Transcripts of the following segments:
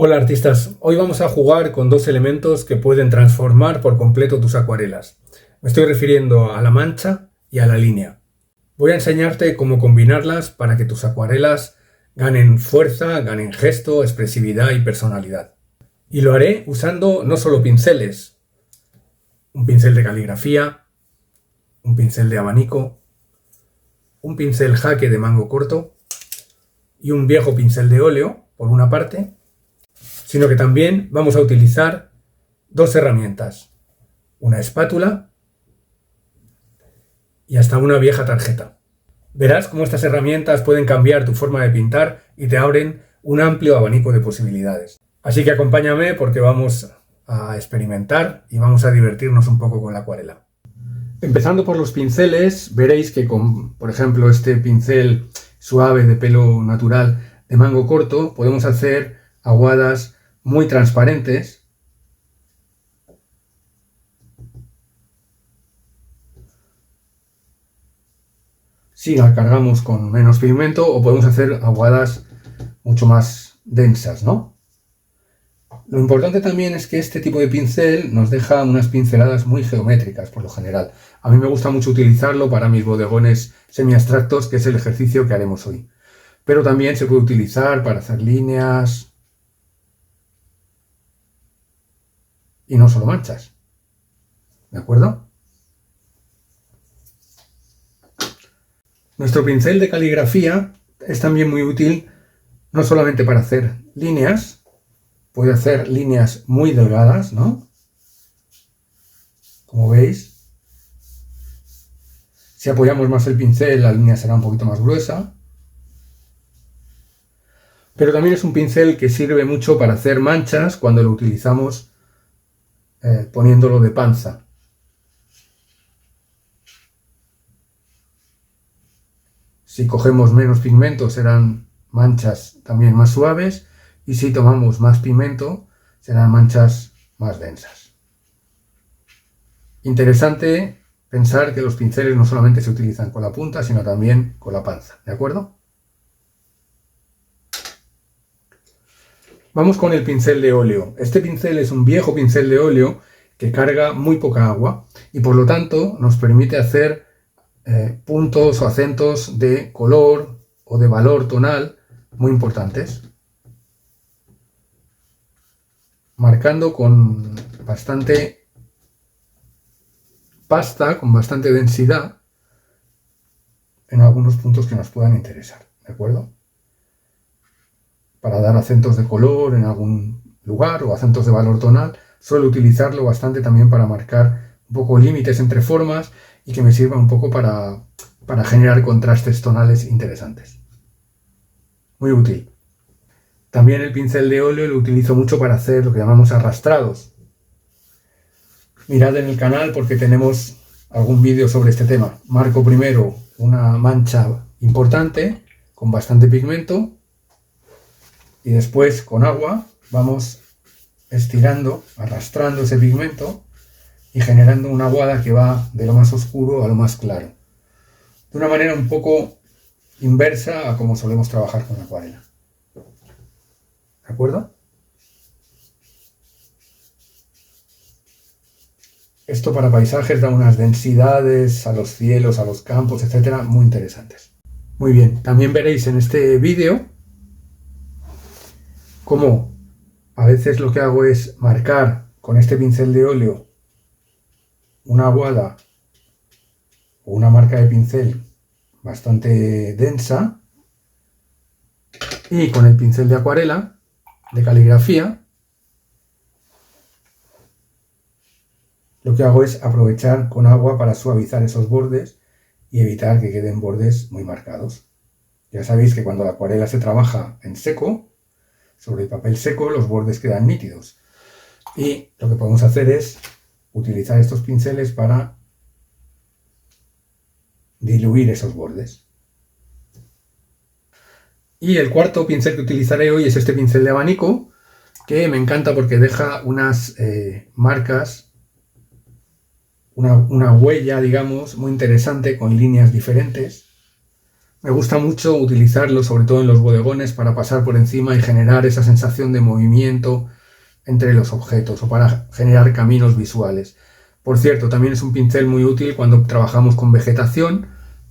Hola artistas, hoy vamos a jugar con dos elementos que pueden transformar por completo tus acuarelas. Me estoy refiriendo a la mancha y a la línea. Voy a enseñarte cómo combinarlas para que tus acuarelas ganen fuerza, ganen gesto, expresividad y personalidad. Y lo haré usando no solo pinceles, un pincel de caligrafía, un pincel de abanico, un pincel jaque de mango corto y un viejo pincel de óleo, por una parte, sino que también vamos a utilizar dos herramientas, una espátula y hasta una vieja tarjeta. Verás cómo estas herramientas pueden cambiar tu forma de pintar y te abren un amplio abanico de posibilidades. Así que acompáñame porque vamos a experimentar y vamos a divertirnos un poco con la acuarela. Empezando por los pinceles, veréis que con, por ejemplo, este pincel suave de pelo natural de mango corto, podemos hacer aguadas muy transparentes si la cargamos con menos pigmento, o podemos hacer aguadas mucho más densas, ¿no? Lo importante también es que este tipo de pincel nos deja unas pinceladas muy geométricas por lo general. A mí me gusta mucho utilizarlo para mis bodegones semiabstractos, que es el ejercicio que haremos hoy. Pero también se puede utilizar para hacer líneas y no solo manchas. ¿De acuerdo? Nuestro pincel de caligrafía es también muy útil no solamente para hacer líneas, puede hacer líneas muy delgadas, ¿no? Como veis, si apoyamos más el pincel, la línea será un poquito más gruesa. Pero también es un pincel que sirve mucho para hacer manchas cuando lo utilizamos poniéndolo de panza. Si cogemos menos pigmento serán manchas también más suaves, y si tomamos más pigmento serán manchas más densas. Interesante pensar que los pinceles no solamente se utilizan con la punta, sino también con la panza, ¿de acuerdo? Vamos con el pincel de óleo. Este pincel es un viejo pincel de óleo que carga muy poca agua y por lo tanto nos permite hacer puntos o acentos de color o de valor tonal muy importantes, marcando con bastante pasta, con bastante densidad en algunos puntos que nos puedan interesar, ¿de acuerdo? Para dar acentos de color en algún lugar o acentos de valor tonal, suelo utilizarlo bastante también para marcar un poco límites entre formas y que me sirva un poco para generar contrastes tonales interesantes. Muy útil. También el pincel de óleo lo utilizo mucho para hacer lo que llamamos arrastrados. Mirad en el canal porque tenemos algún vídeo sobre este tema. Marco primero una mancha importante con bastante pigmento y después con agua vamos estirando, arrastrando ese pigmento y generando una aguada que va de lo más oscuro a lo más claro, de una manera un poco inversa a como solemos trabajar con la acuarela. ¿De acuerdo? Esto para paisajes da unas densidades a los cielos, a los campos, etcétera, muy interesantes. Muy bien, también veréis en este vídeo cómo a veces lo que hago es marcar con este pincel de óleo una aguada o una marca de pincel bastante densa, y con el pincel de acuarela, de caligrafía, lo que hago es aprovechar con agua para suavizar esos bordes y evitar que queden bordes muy marcados. Ya sabéis que cuando la acuarela se trabaja en seco, sobre el papel seco, los bordes quedan nítidos. Y lo que podemos hacer es utilizar estos pinceles para diluir esos bordes. Y el cuarto pincel que utilizaré hoy es este pincel de abanico, que me encanta porque deja unas marcas, una huella, digamos, muy interesante con líneas diferentes. Me gusta mucho utilizarlo, sobre todo en los bodegones, para pasar por encima y generar esa sensación de movimiento entre los objetos o para generar caminos visuales. Por cierto, también es un pincel muy útil cuando trabajamos con vegetación.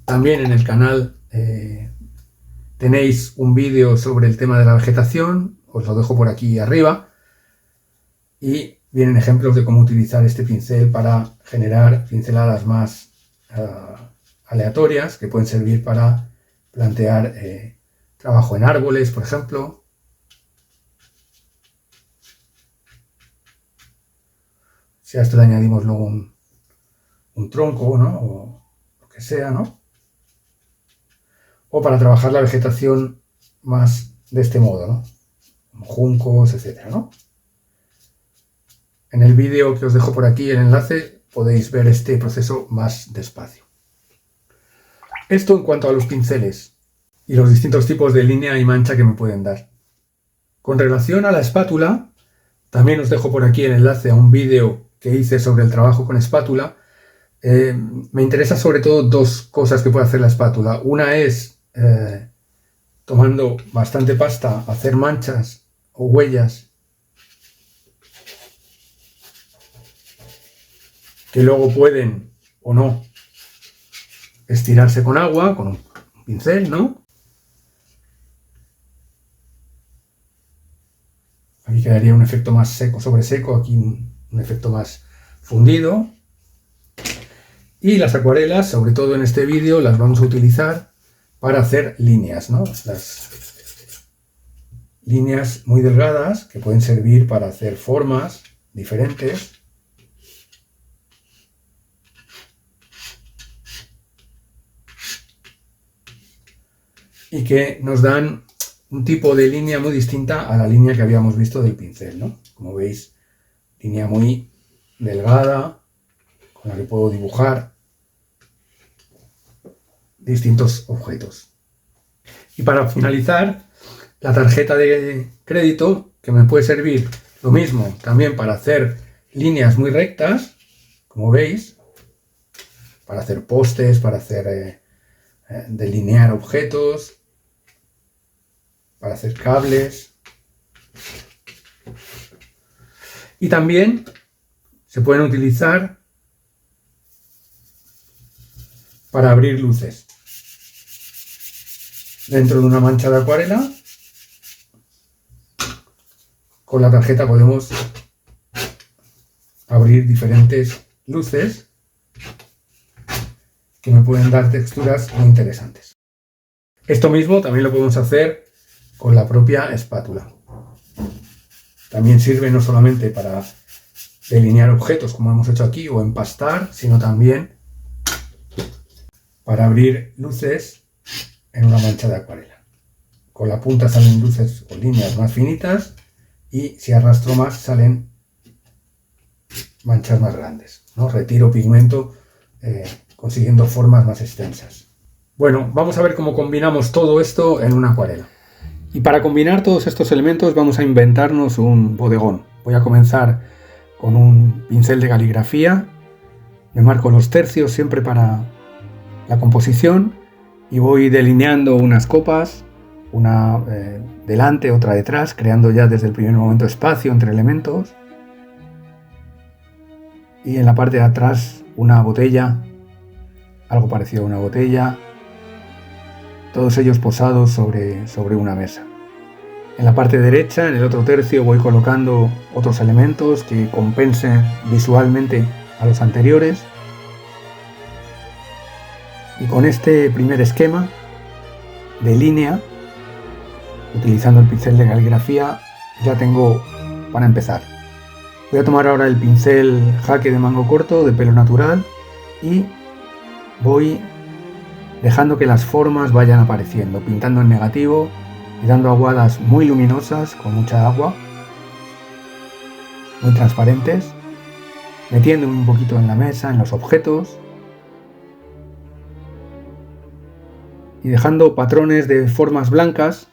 También en el canal tenéis un vídeo sobre el tema de la vegetación, os lo dejo por aquí arriba, y vienen ejemplos de cómo utilizar este pincel para generar pinceladas más aleatorias que pueden servir para plantear trabajo en árboles, por ejemplo. Si a esto le añadimos luego un tronco, ¿no? O lo que sea, ¿no? O para trabajar la vegetación más de este modo, ¿no? Como juncos, etcétera, ¿no? En el vídeo que os dejo por aquí, el enlace, podéis ver este proceso más despacio. Esto en cuanto a los pinceles y los distintos tipos de línea y mancha que me pueden dar. Con relación a la espátula, también os dejo por aquí el enlace a un vídeo que hice sobre el trabajo con espátula. Me interesa sobre todo dos cosas que puede hacer la espátula. Una es, tomando bastante pasta, hacer manchas o huellas que luego pueden o no estirarse con agua, con un pincel, ¿no? Aquí quedaría un efecto más seco sobre seco, aquí un efecto más fundido. Y las acuarelas, sobre todo en este vídeo, las vamos a utilizar para hacer líneas, ¿no? Las líneas muy delgadas que pueden servir para hacer formas diferentes. Y que nos dan un tipo de línea muy distinta a la línea que habíamos visto del pincel, ¿no? Como veis, línea muy delgada, con la que puedo dibujar distintos objetos. Y para finalizar, la tarjeta de crédito, que me puede servir lo mismo también para hacer líneas muy rectas, como veis, para hacer postes, para hacer delinear objetos, para hacer cables. Y también se pueden utilizar para abrir luces. Dentro de una mancha de acuarela, con la tarjeta podemos abrir diferentes luces que me pueden dar texturas muy interesantes. Esto mismo también lo podemos hacer con la propia espátula. También sirve no solamente para delinear objetos como hemos hecho aquí o empastar, sino también para abrir luces en una mancha de acuarela. Con la punta salen luces o líneas más finitas y si arrastro más salen manchas más grandes, ¿no? Retiro pigmento consiguiendo formas más extensas. Bueno, vamos a ver cómo combinamos todo esto en una acuarela. Y para combinar todos estos elementos vamos a inventarnos un bodegón. Voy a comenzar con un pincel de caligrafía. Me marco los tercios siempre para la composición y voy delineando unas copas, una delante, otra detrás, creando ya desde el primer momento espacio entre elementos. Y en la parte de atrás una botella, algo parecido a una botella, todos ellos posados sobre una mesa. En la parte derecha, en el otro tercio, voy colocando otros elementos que compensen visualmente a los anteriores. Y con este primer esquema de línea, utilizando el pincel de caligrafía, ya tengo para empezar. Voy a tomar ahora el pincel Jaque de mango corto de pelo natural y voy dejando que las formas vayan apareciendo, pintando en negativo y dando aguadas muy luminosas, con mucha agua, muy transparentes, metiéndome un poquito en la mesa, en los objetos, y dejando patrones de formas blancas,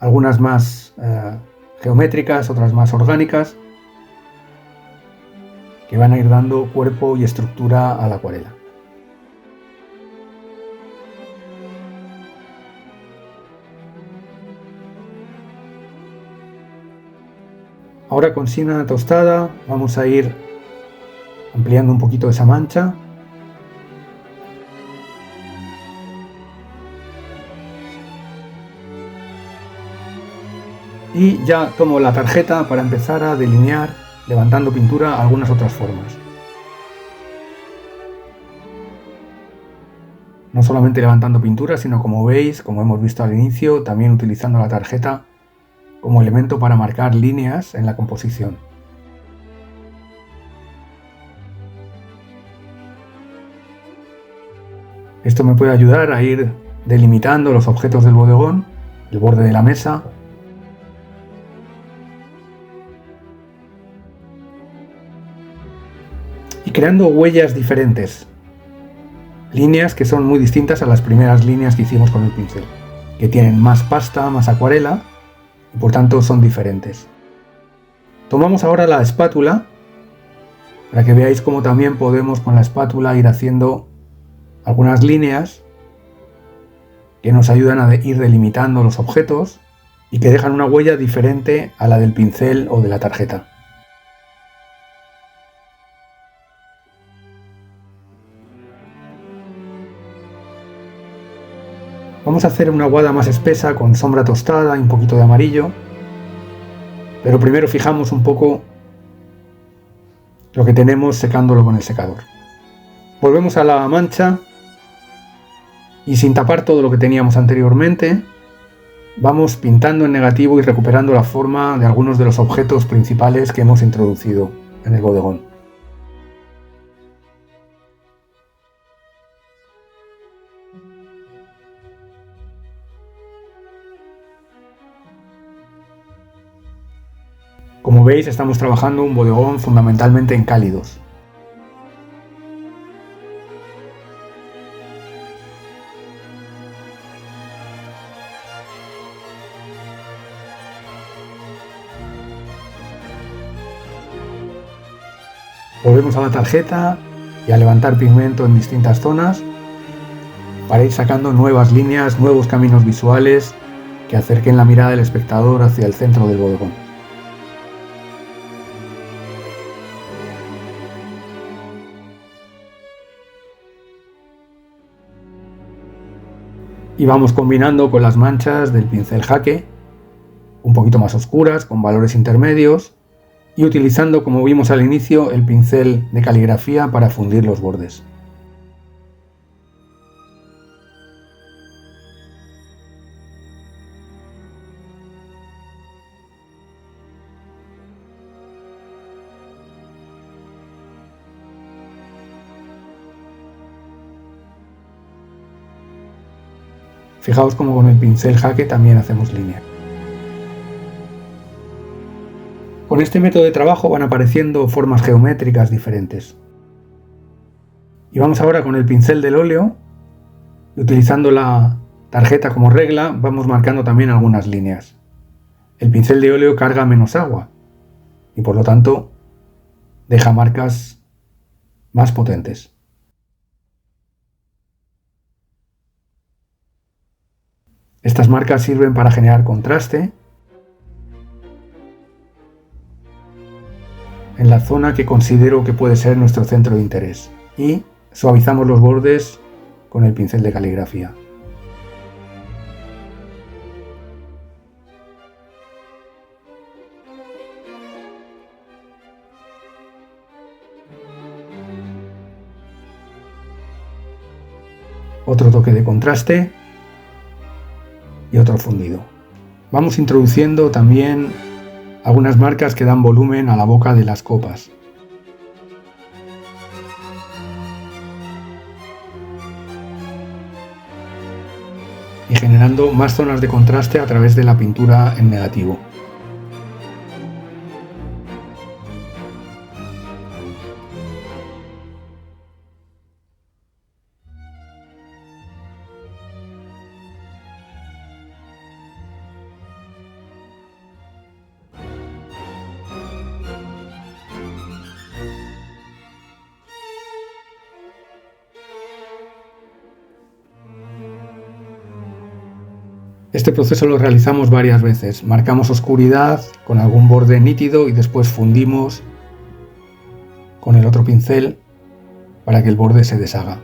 algunas más geométricas, otras más orgánicas, que van a ir dando cuerpo y estructura a la acuarela. Ahora con siena tostada vamos a ir ampliando un poquito esa mancha. Y ya tomo la tarjeta para empezar a delinear, levantando pintura, algunas otras formas. No solamente levantando pintura, sino como veis, como hemos visto al inicio, también utilizando la tarjeta como elemento para marcar líneas en la composición. Esto me puede ayudar a ir delimitando los objetos del bodegón, el borde de la mesa, y creando huellas diferentes. Líneas que son muy distintas a las primeras líneas que hicimos con el pincel, que tienen más pasta, más acuarela, y por tanto son diferentes. Tomamos ahora la espátula, para que veáis cómo también podemos con la espátula ir haciendo algunas líneas que nos ayudan a ir delimitando los objetos y que dejan una huella diferente a la del pincel o de la tarjeta. Vamos a hacer una aguada más espesa con sombra tostada y un poquito de amarillo, pero primero fijamos un poco lo que tenemos secándolo con el secador. Volvemos a la mancha y sin tapar todo lo que teníamos anteriormente, vamos pintando en negativo y recuperando la forma de algunos de los objetos principales que hemos introducido en el bodegón. Como veis, estamos trabajando un bodegón fundamentalmente en cálidos. Volvemos a la tarjeta y a levantar pigmento en distintas zonas para ir sacando nuevas líneas, nuevos caminos visuales que acerquen la mirada del espectador hacia el centro del bodegón. Y vamos combinando con las manchas del pincel Jake, un poquito más oscuras, con valores intermedios, y utilizando, como vimos al inicio, el pincel de caligrafía para fundir los bordes. Fijaos como con el pincel Jake también hacemos línea. Con este método de trabajo van apareciendo formas geométricas diferentes. Y vamos ahora con el pincel del óleo, y utilizando la tarjeta como regla, vamos marcando también algunas líneas. El pincel de óleo carga menos agua y por lo tanto deja marcas más potentes. Estas marcas sirven para generar contraste en la zona que considero que puede ser nuestro centro de interés y suavizamos los bordes con el pincel de caligrafía. Otro toque de contraste y otro fundido. Vamos introduciendo también algunas marcas que dan volumen a la boca de las copas. Y generando más zonas de contraste a través de la pintura en negativo. Este proceso lo realizamos varias veces. Marcamos oscuridad con algún borde nítido y después fundimos con el otro pincel para que el borde se deshaga.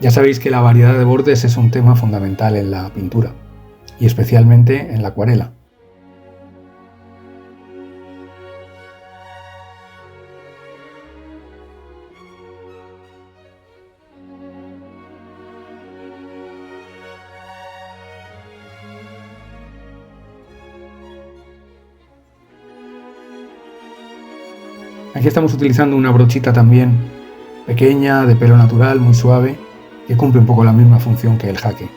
Ya sabéis que la variedad de bordes es un tema fundamental en la pintura y especialmente en la acuarela. Aquí estamos utilizando una brochita también pequeña, de pelo natural, muy suave, que cumple un poco la misma función que el jaque.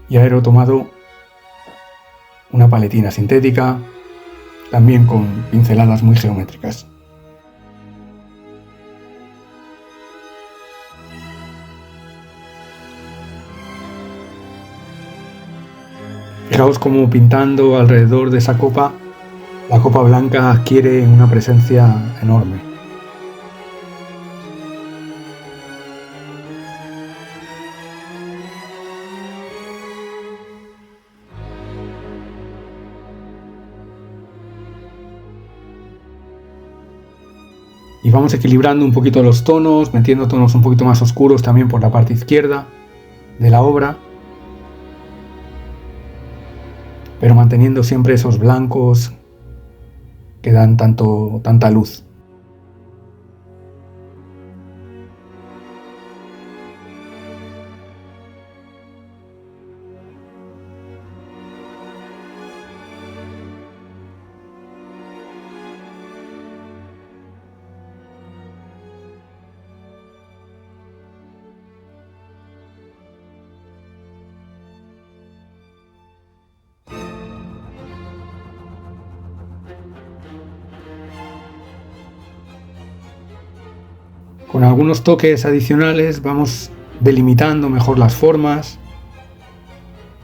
Ya he tomado una paletina sintética, también con pinceladas muy geométricas. Fijaos cómo pintando alrededor de esa copa, la copa blanca adquiere una presencia enorme. Y vamos equilibrando un poquito los tonos, metiendo tonos un poquito más oscuros también por la parte izquierda de la obra, pero manteniendo siempre esos blancos que dan tanta luz. Con algunos toques adicionales vamos delimitando mejor las formas,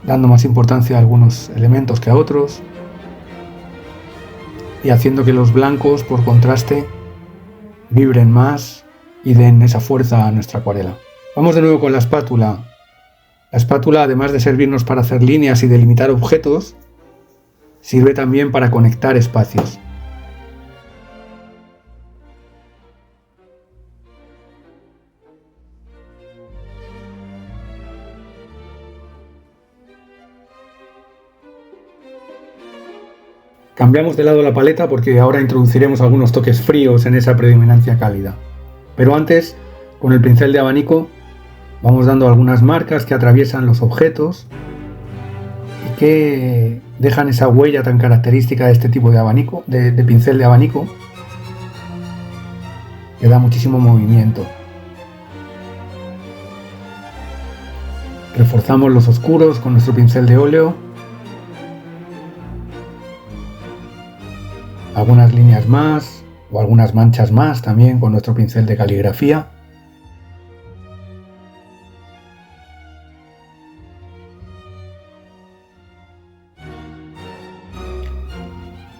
dando más importancia a algunos elementos que a otros y haciendo que los blancos, por contraste, vibren más y den esa fuerza a nuestra acuarela. Vamos de nuevo con la espátula. La espátula, además de servirnos para hacer líneas y delimitar objetos, sirve también para conectar espacios. Cambiamos de lado la paleta porque ahora introduciremos algunos toques fríos en esa predominancia cálida. Pero antes, con el pincel de abanico, vamos dando algunas marcas que atraviesan los objetos y que dejan esa huella tan característica de este tipo de abanico, de pincel de abanico, que da muchísimo movimiento. Reforzamos los oscuros con nuestro pincel de óleo. Algunas líneas más o algunas manchas más también con nuestro pincel de caligrafía.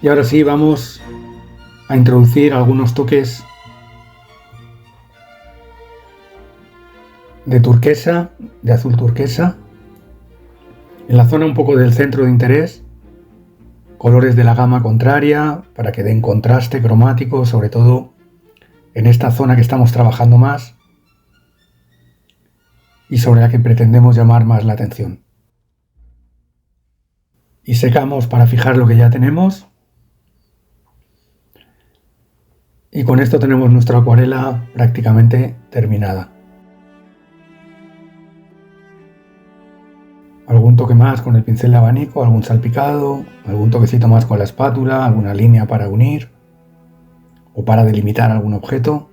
Y ahora sí vamos a introducir algunos toques de turquesa, de azul turquesa, en la zona un poco del centro de interés. Colores de la gama contraria para que den contraste cromático, sobre todo en esta zona que estamos trabajando más y sobre la que pretendemos llamar más la atención. Y secamos para fijar lo que ya tenemos. Y con esto tenemos nuestra acuarela prácticamente terminada. Algún toque más con el pincel de abanico, algún salpicado, algún toquecito más con la espátula, alguna línea para unir o para delimitar algún objeto.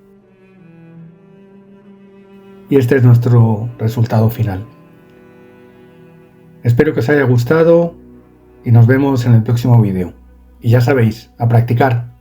Y este es nuestro resultado final. Espero que os haya gustado y nos vemos en el próximo vídeo. Y ya sabéis, a practicar.